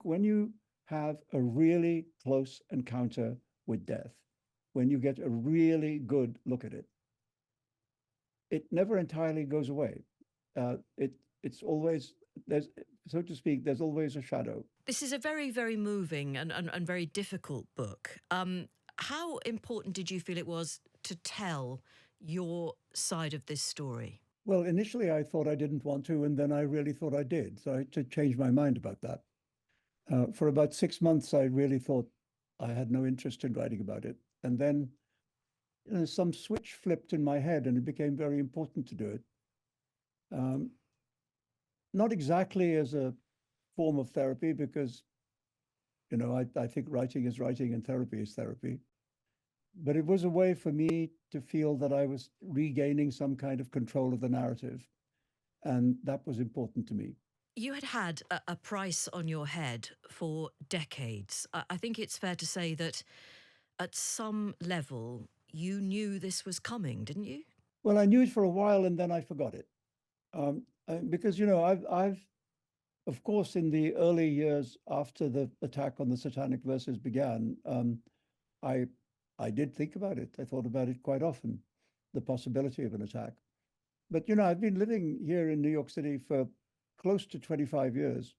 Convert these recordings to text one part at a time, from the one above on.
when you have a really close encounter with death, when you get a really good look at it, it never entirely goes away. It's always there's so to speak. There's always a shadow. This is a very, very moving and very difficult book. How important did you feel it was to tell your side of this story? Well, initially I thought I didn't want to, and then I really thought I did. So I had to change my mind about that. For about 6 months, I really thought I had no interest in writing about it. And then some switch flipped in my head, and it became very important to do it. Um, Not exactly as a form of therapy, because I think writing is writing and therapy is therapy. But it was a way for me to feel that I was regaining some kind of control of the narrative, and that was important to me. You had had a price on your head for decades. I think it's fair to say that at some level you knew this was coming, didn't you? Well, I knew it for a while, and then I forgot it. Because I've of course, in the early years after the attack on the Satanic Verses began, I I did think about it. I thought about it quite often, the possibility of an attack. But I've been living here in New York City for close to 25 years,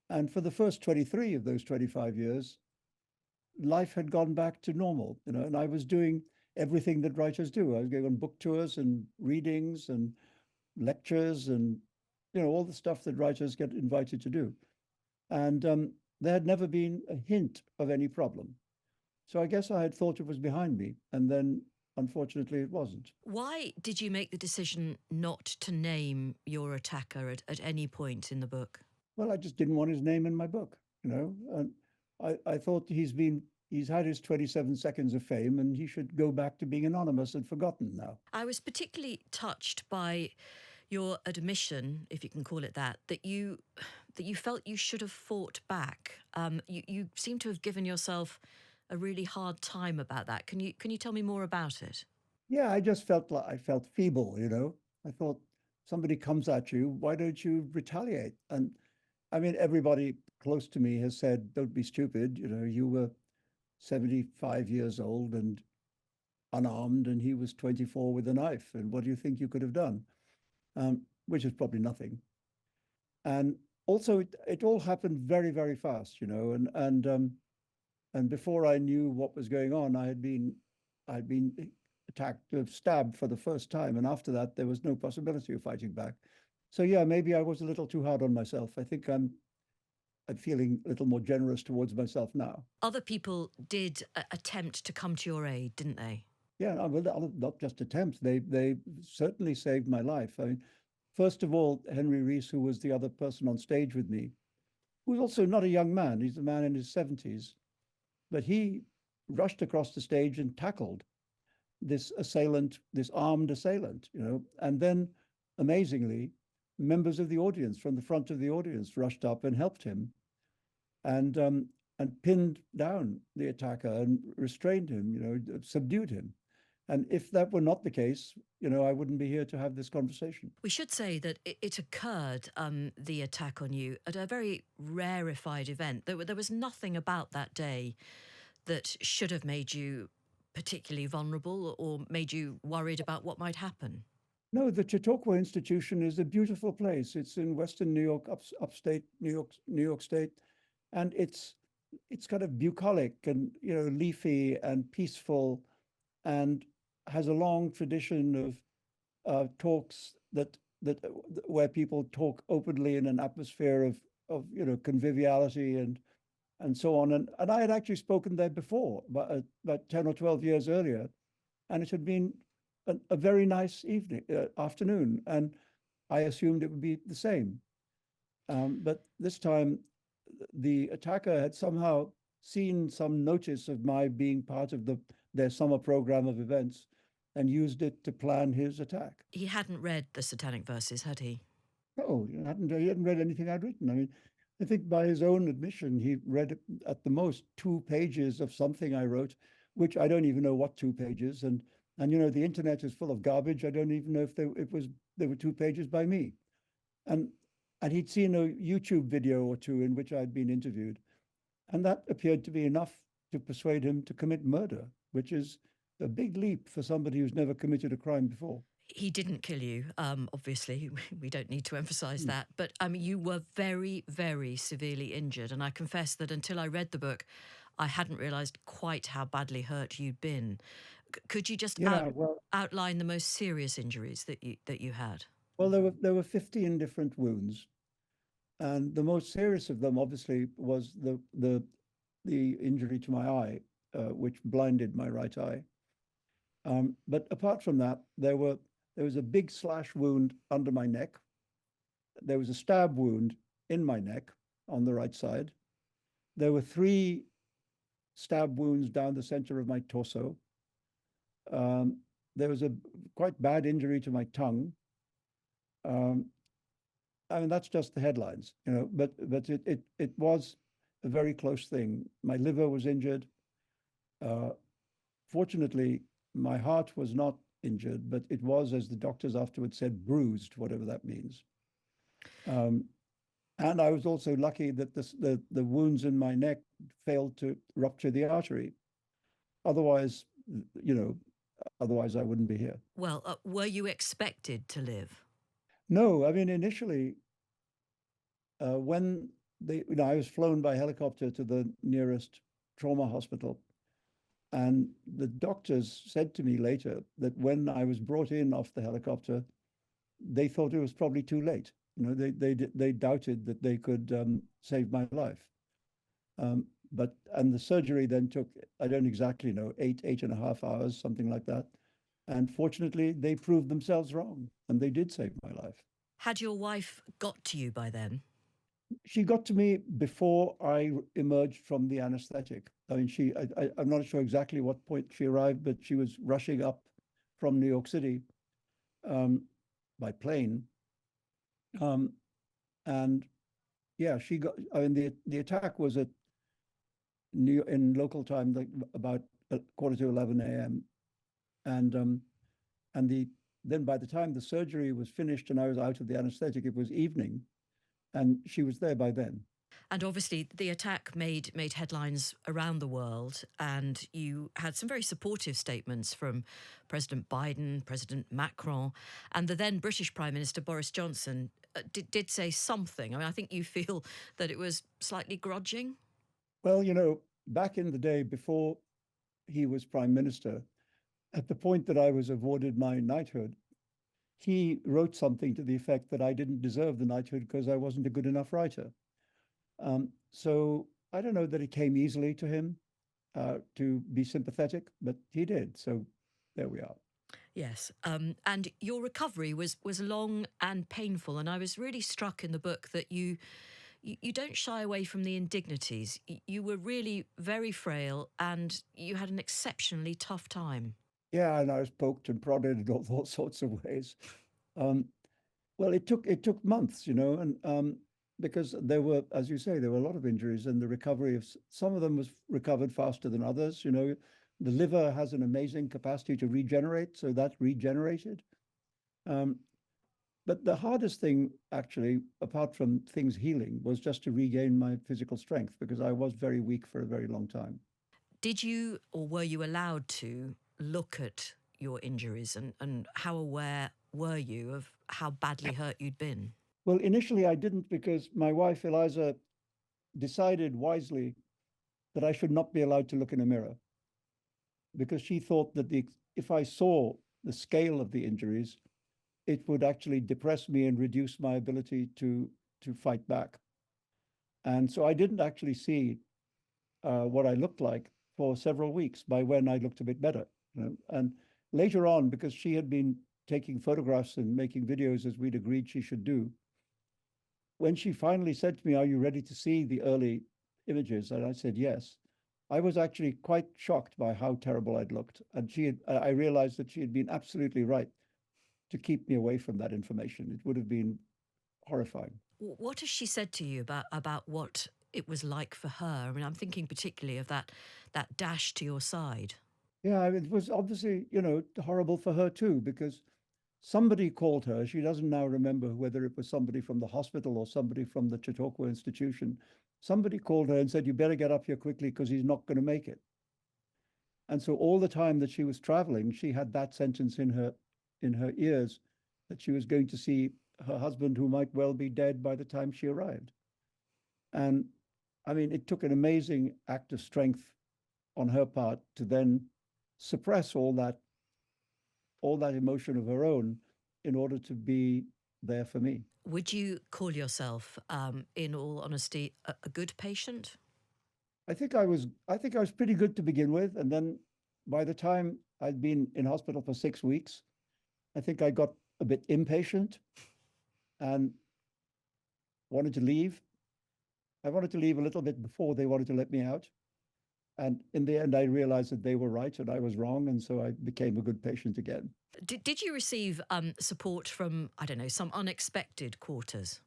and for the first 23 of those 25 years, life had gone back to normal. And I was doing everything that writers do. I was going on book tours and readings and lectures and all the stuff that writers get invited to do. And there had never been a hint of any problem. So I guess I had thought it was behind me, and then unfortunately it wasn't. Why did you make the decision not to name your attacker at any point in the book? Well, I just didn't want his name in my book, and I thought he's had his 27 seconds of fame, and he should go back to being anonymous and forgotten now. I was particularly touched by your admission, if you can call it that, that you felt you should have fought back. You seem to have given yourself a really hard time about that. Can you tell me more about it? Yeah, I just felt like I felt feeble. I thought, somebody comes at you, why don't you retaliate? And I mean, everybody close to me has said, don't be stupid. You were 75 years old and unarmed, and he was 24 with a knife. And what do you think you could have done? Which is probably nothing. And also, it all happened very, very fast, and before I knew what was going on, I'd been attacked, stabbed for the first time, and after that, there was no possibility of fighting back. So yeah, maybe I was a little too hard on myself. I think I'm feeling a little more generous towards myself now. Other people did attempt to come to your aid, didn't they? Yeah, well, not just attempts. They certainly saved my life. I mean, first of all, Henry Rees, who was the other person on stage with me, who was also not a young man. He's a man in his 70s, but he rushed across the stage and tackled this assailant, this armed assailant, and then amazingly, members of the audience from the front of the audience rushed up and helped him, and pinned down the attacker and restrained him, subdued him. And if that were not the case, I wouldn't be here to have this conversation. We should say that it occurred, the attack on you, at a very rarefied event. There was nothing about that day that should have made you particularly vulnerable or made you worried about what might happen. No, the Chautauqua Institution is a beautiful place. It's in Western New York, upstate New York State, and it's kind of bucolic and leafy and peaceful, and has a long tradition of talks that where people talk openly in an atmosphere of conviviality and so on. And I had actually spoken there before, about 10 or 12 years earlier, and it had been a very nice afternoon, and I assumed it would be the same. But this time, the attacker had somehow seen some notice of my being part of their summer program of events and used it to plan his attack. He hadn't read the Satanic Verses, had he? No, he hadn't read anything I'd written. I mean, I think by his own admission, he read at the most 2 pages of something I wrote, which I don't even know what 2 pages. And the internet is full of garbage. I don't even know if there were 2 pages by me. And And he'd seen a YouTube video or two in which I'd been interviewed. And that appeared to be enough to persuade him to commit murder, which is a big leap for somebody who's never committed a crime before. He didn't kill you, obviously. We don't need to emphasize Hmm. that. But you were very, very severely injured. And I confess that until I read the book, I hadn't realized quite how badly hurt you'd been. Could you just Yeah, well, outline the most serious injuries that you had? well, there were 15 different wounds, and the most serious of them, obviously, was the injury to my eye, which blinded my right eye. But apart from that, there was a big slash wound under my neck. There was a stab wound in my neck on the right side. There were three stab wounds down the center of my torso. Um, there was a quite bad injury to my tongue. Um, I mean, that's just the headlines, but it was a very close thing. My liver was injured. Uh, Fortunately, my heart was not injured, but it was, as the doctors afterwards said, bruised, whatever that means. Um, and I was also lucky that the wounds in my neck failed to rupture the artery. Otherwise, you know, otherwise I wouldn't be here. Well, were you expected to live? No, I mean, initially, when I was flown by helicopter to the nearest trauma hospital, and the doctors said to me later that when I was brought in off the helicopter, they thought it was probably too late. They doubted that they could save my life. And the surgery then took, I don't exactly know, 8.5 hours, something like that. And fortunately, they proved themselves wrong, and they did save my life. Had your wife got to you by then? She got to me before I emerged from the anesthetic. I mean, I'm not sure exactly what point she arrived, but she was rushing up from New York City um, by plane. Um, and yeah, I mean, the attack was in local time, like about a quarter to 11 a.m. And and then by the time the surgery was finished and I was out of the anesthetic, it was evening, and she was there by then. And obviously, the attack made headlines around the world, and you had some very supportive statements from President Biden, President Macron, and the then British Prime Minister Boris Johnson did say something. I mean, I think you feel that it was slightly grudging. Well, back in the day before he was prime minister, at the point that I was awarded my knighthood, he wrote something to the effect that I didn't deserve the knighthood because I wasn't a good enough writer. So I don't know that it came easily to him to be sympathetic, but he did. So there we are. Yes, and your recovery was long and painful, and I was really struck in the book that you don't shy away from the indignities. You were really very frail, and you had an exceptionally tough time. Yeah, and I was poked and prodded in all sorts of ways. Um, well, it took months, and because there were, as you say, there were a lot of injuries, and the recovery of some of them was recovered faster than others. The liver has an amazing capacity to regenerate, so that regenerated. Um, but the hardest thing, actually, apart from things healing, was just to regain my physical strength because I was very weak for a very long time. Did you or were you allowed to look at your injuries, and how aware were you of how badly hurt you'd been? Well, initially I didn't because my wife Eliza decided wisely that I should not be allowed to look in a mirror because she thought that if I saw the scale of the injuries, it would actually depress me and reduce my ability to fight back. And so I didn't actually see what I looked like for several weeks by when I looked a bit better. And later on, because she had been taking photographs and making videos as we'd agreed she should do, when she finally said to me, "Are you ready to see the early images?" And I said yes. I was actually quite shocked by how terrible I'd looked, and I realized that she had been absolutely right to keep me away from that information. It would have been horrifying. What has she said to you about what it was like for her? I mean, I'm thinking particularly of that dash to your side. Yeah, it was obviously, horrible for her too, because somebody called her. She doesn't now remember whether it was somebody from the hospital or somebody from the Chautauqua institution. Somebody called her and said, "You better get up here quickly because he's not going to make it." And so all the time that she was traveling, she had that sentence in her ears that she was going to see her husband, who might well be dead by the time she arrived. And I mean, it took an amazing act of strength on her part to then suppress all that emotion of her own in order to be there for me. Would you call yourself, in all honesty, a good patient? I think I was pretty good to begin with, and then by the time I'd been in hospital for 6 weeks, I think I got a bit impatient and wanted to leave. I wanted to leave a little bit before they wanted to let me out. And in the end, I realized that they were right and I was wrong. And so I became a good patient again. Did you receive support from, I don't know, some unexpected quarters?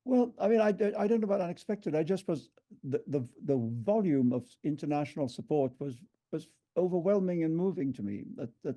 Well, I mean, I don't know about unexpected. I just was the volume of international support was overwhelming and moving to me. That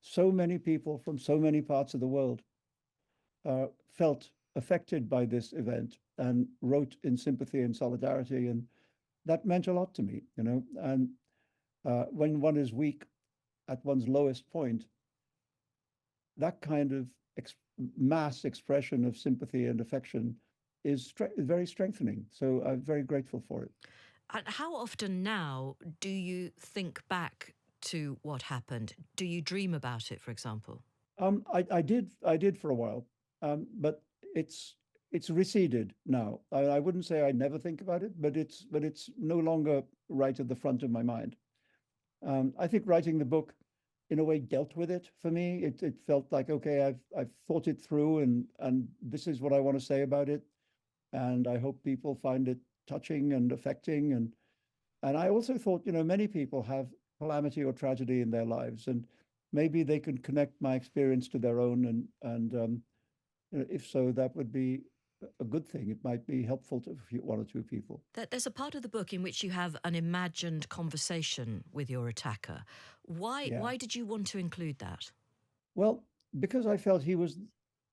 so many people from so many parts of the world felt affected by this event and wrote in sympathy and solidarity, and that meant a lot to me. And when one is weak at one's lowest point, that kind of mass expression of sympathy and affection is very strengthening. So I'm very grateful for it. And how often now do you think back to what happened? Do you dream about it, for example? I did for a while, but it's it's receded now. I wouldn't say I never think about it, but it's no longer right at the front of my mind. I think writing the book, in a way, dealt with it for me. It felt like, okay, I've thought it through, and this is what I want to say about it, and I hope people find it touching and affecting. And I also thought, many people have calamity or tragedy in their lives, and maybe they can connect my experience to their own, and if so, that would be a good thing. It might be helpful to one or two people. There's a part of the book in which you have an imagined conversation with your attacker. Why Yeah. why did you want to include that? Well, because I felt he was,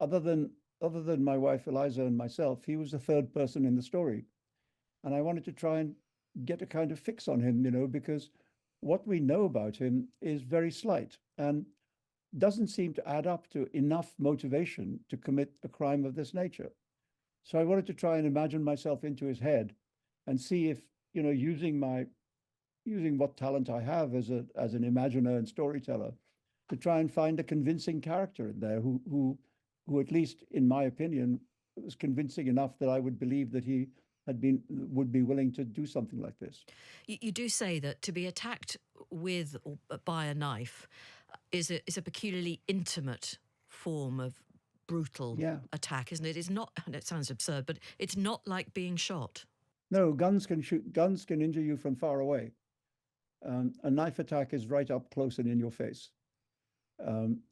other than other than my wife Eliza and myself, he was the third person in the story, and I wanted to try and get a kind of fix on him, because what we know about him is very slight and doesn't seem to add up to enough motivation to commit a crime of this nature. So I wanted to try and imagine myself into his head and see if, using what talent I have as an imaginer and storyteller, to try and find a convincing character in there who at least in my opinion was convincing enough that I would believe that he would be willing to do something like this. You do say that to be attacked with or by a knife is a peculiarly intimate form of brutal Yeah. attack, isn't it? It's not, and it sounds absurd, but it's not like being shot. No, guns can injure you from far away. A knife attack is right up close and in your face,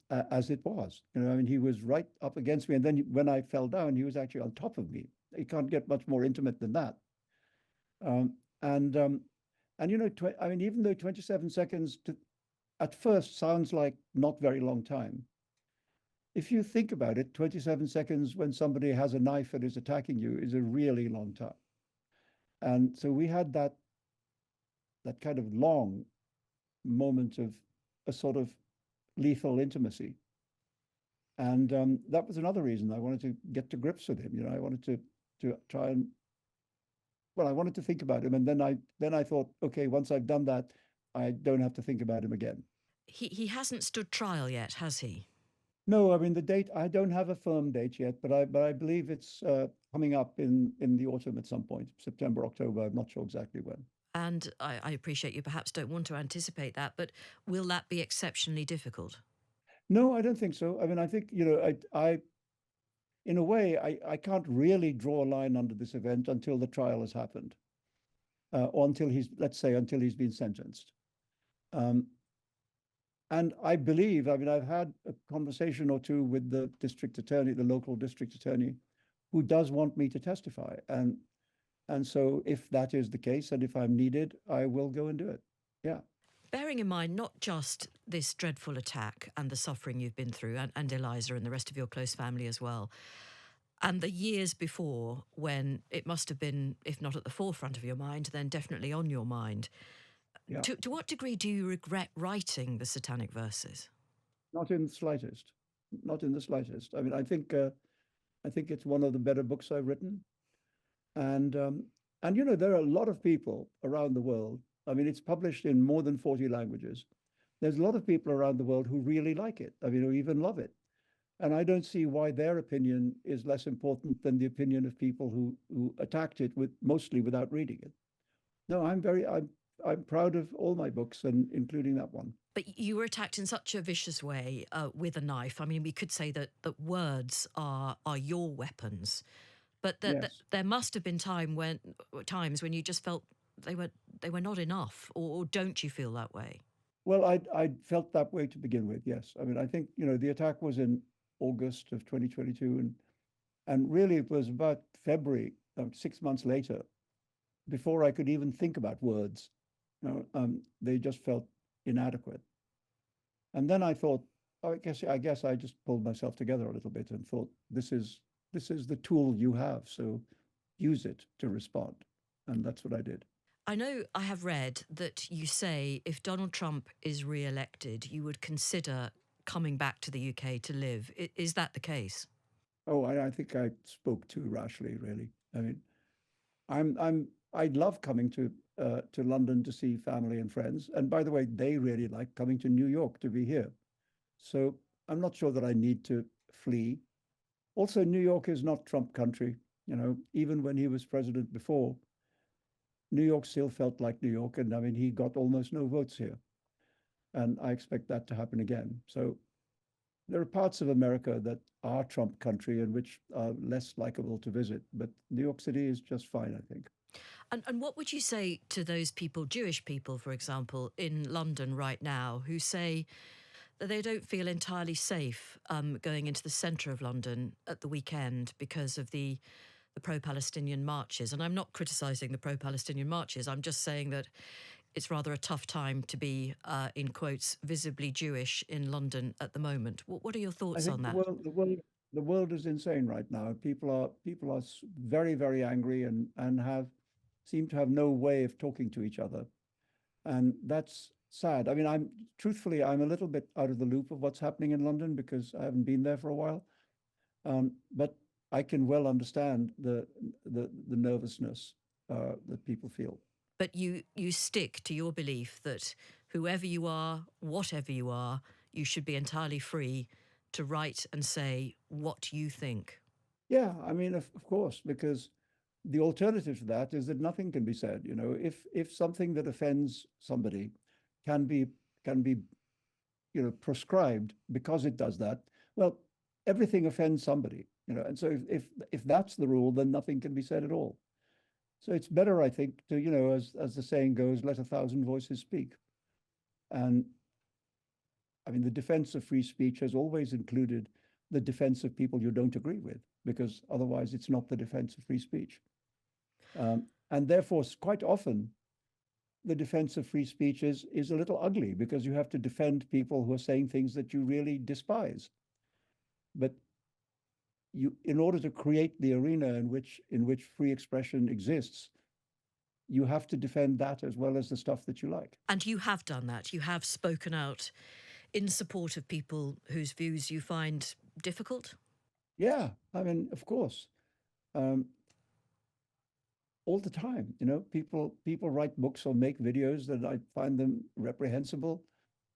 as it was. I mean, he was right up against me, and then when I fell down, he was actually on top of me. You can't get much more intimate than that. Um, and and I mean, even though 27 seconds at first sounds like not very long time, if you think about it, 27 seconds when somebody has a knife and is attacking you is a really long time. And so we had that kind of long moment of a sort of lethal intimacy. And that was another reason I wanted to get to grips with him. I wanted to try and, well, I wanted to think about him, and then I thought, okay, once I've done that, I don't have to think about him again. He hasn't stood trial yet, has he? No, I mean the date. I don't have a firm date yet, but I believe it's coming up in the autumn at some point, September, October. I'm not sure exactly when. And I appreciate you perhaps don't want to anticipate that, but will that be exceptionally difficult? No, I don't think so. I mean, I think I in a way, I can't really draw a line under this event until the trial has happened, or until let's say, until he's been sentenced. Um, and I believe, I mean, I've had a conversation or two with the district attorney, the local district attorney, who does want me to testify. And so if that is the case, and if I'm needed, I will go and do it. Yeah. bearing in mind not just this dreadful attack and the suffering you've been through, and Eliza and the rest of your close family as well, and the years before when it must have been, if not at the forefront of your mind, then definitely on your mind. Yeah, To what degree do you regret writing the Satanic Verses? not in the slightest, not in the slightest. I mean, I think it's one of the better books I've written, and you know, there are a lot of people around the world. I mean, it's published in more than 40 languages. There's a lot of people around the world who really like it. I mean, who even love it. And I don't see why their opinion is less important than the opinion of people who attacked it with mostly without reading it. No, I'm proud of all my books, and including that one. But you were attacked in such a vicious way with a knife. I mean, we could say that words are your weapons, but that Yes. there must have been times when you just felt they were they were not enough, or don't you feel that way? Well, I felt that way to begin with. Yes. I mean, I think, you know, the attack was in August of 2022, and really it was about February, 6 months later, before I could even think about words. You know, they just felt inadequate. And then I thought, oh, I guess I just pulled myself together a little bit and thought, this is the tool you have, so use it to respond. And that's what I did. I know I have read that you say if Donald Trump is re-elected, you would consider coming back to the UK to live. Is that the case? Oh, I think I spoke too rashly, really. I mean, I love coming to London to see family and friends. And by the way, they really like coming to New York to be here. So I'm not sure that I need to flee. Also, New York is not Trump country. You know, even when he was president before, New York still felt like New York. And I mean, he got almost no votes here. And I expect that to happen again. So there are parts of America that are Trump country and which are less likable to visit. But New York City is just fine, I think. And what would you say to those people, Jewish people, for example, in London right now, who say that they don't feel entirely safe going into the centre of London at the weekend because of the pro-Palestinian marches? And I'm not criticising the pro-Palestinian marches. I'm just saying that it's rather a tough time to be, in quotes, visibly Jewish in London at the moment. What are your I thoughts think on that? the world is insane right now. People are very, very angry and have seem to have no way of talking to each other, and that's sad. I mean, I'm a little bit out of the loop of what's happening in London because I haven't been there for a while. But I can well understand the nervousness that people feel. But you stick to your belief that whoever you are, whatever you are, you should be entirely free to write and say what you think. Yeah, I mean, of course, because the alternative to that is that nothing can be said. You know, if something that offends somebody can be can be you know proscribed because it does that, well, everything offends somebody. You know, and so if that's the rule, then nothing can be said at all. So it's better, I think, to as the saying goes, let a thousand voices speak. And I mean, the defense of free speech has always included the defense of people you don't agree with, because otherwise it's not the defense of free speech. And therefore, quite often, the defense of free speech is a little ugly because you have to defend people who are saying things that you really despise. But in order to create the arena in which free expression exists, you have to defend that as well as the stuff that you like. And you have done that. You have spoken out in support of people whose views you find difficult. Yeah, I mean, of course, um, all the time. You know, people write books or make videos that I find them reprehensible,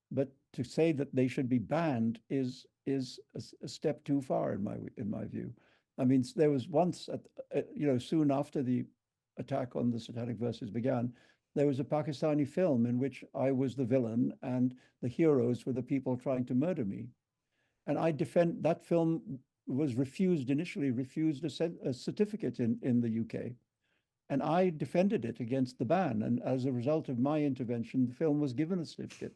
but to say that they should be banned is a step too far in my view. I mean, there was once soon after the attack on the Satanic Verses began, there was a Pakistani film in which I was the villain and the heroes were the people trying to murder me. And I defend that film was initially refused a certificate in the UK. And I defended it against the ban. And as a result of my intervention, the film was given a certificate.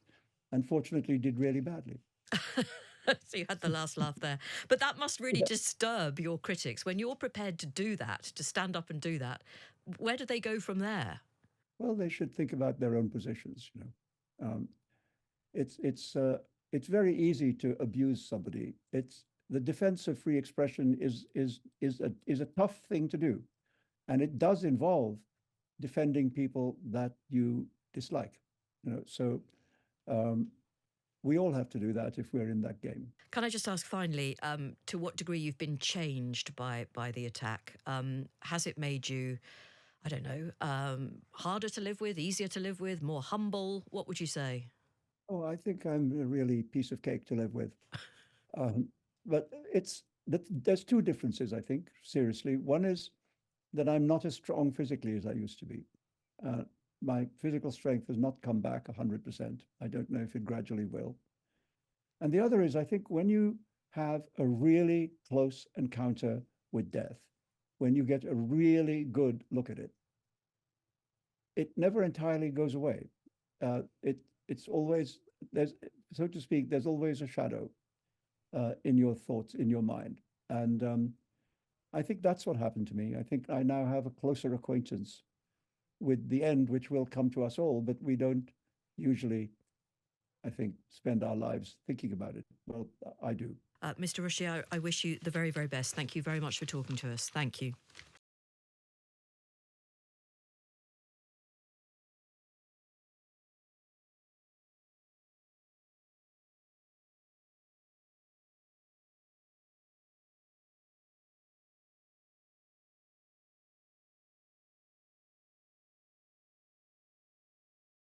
Unfortunately, did really badly. So you had the last laugh there. But that must really Yeah. disturb your critics. When you're prepared to do that, to stand up and do that, where do they go from there? Well, they should think about their own positions. Um, it's it's uh, it's very easy to abuse somebody. It's the defense of free expression is a tough thing to do, and it does involve defending people that you dislike. So um, we all have to do that if we're in that game. Can I just ask finally, to what degree you've been changed by the attack? Has it made you, I don't know, harder to live with, easier to live with, more humble? What would you say? Oh, I think I'm a really piece of cake to live with. Um, but there's two differences, I think, seriously. One is that I'm not as strong physically as I used to be. Uh, my physical strength has not come back 100%. I don't know if it gradually will. And the other is, I think, when you have a really close encounter with death, when you get a really good look at it, it never entirely goes away. It's always there's so to speak. There's always a shadow in your thoughts, in your mind, and I think that's what happened to me. I think I now have a closer acquaintance with the end, which will come to us all, but we don't usually, I think, spend our lives thinking about it. Well, I do. Mr. Rushdie, I wish you the very, very best. Thank you very much for talking to us. Thank you.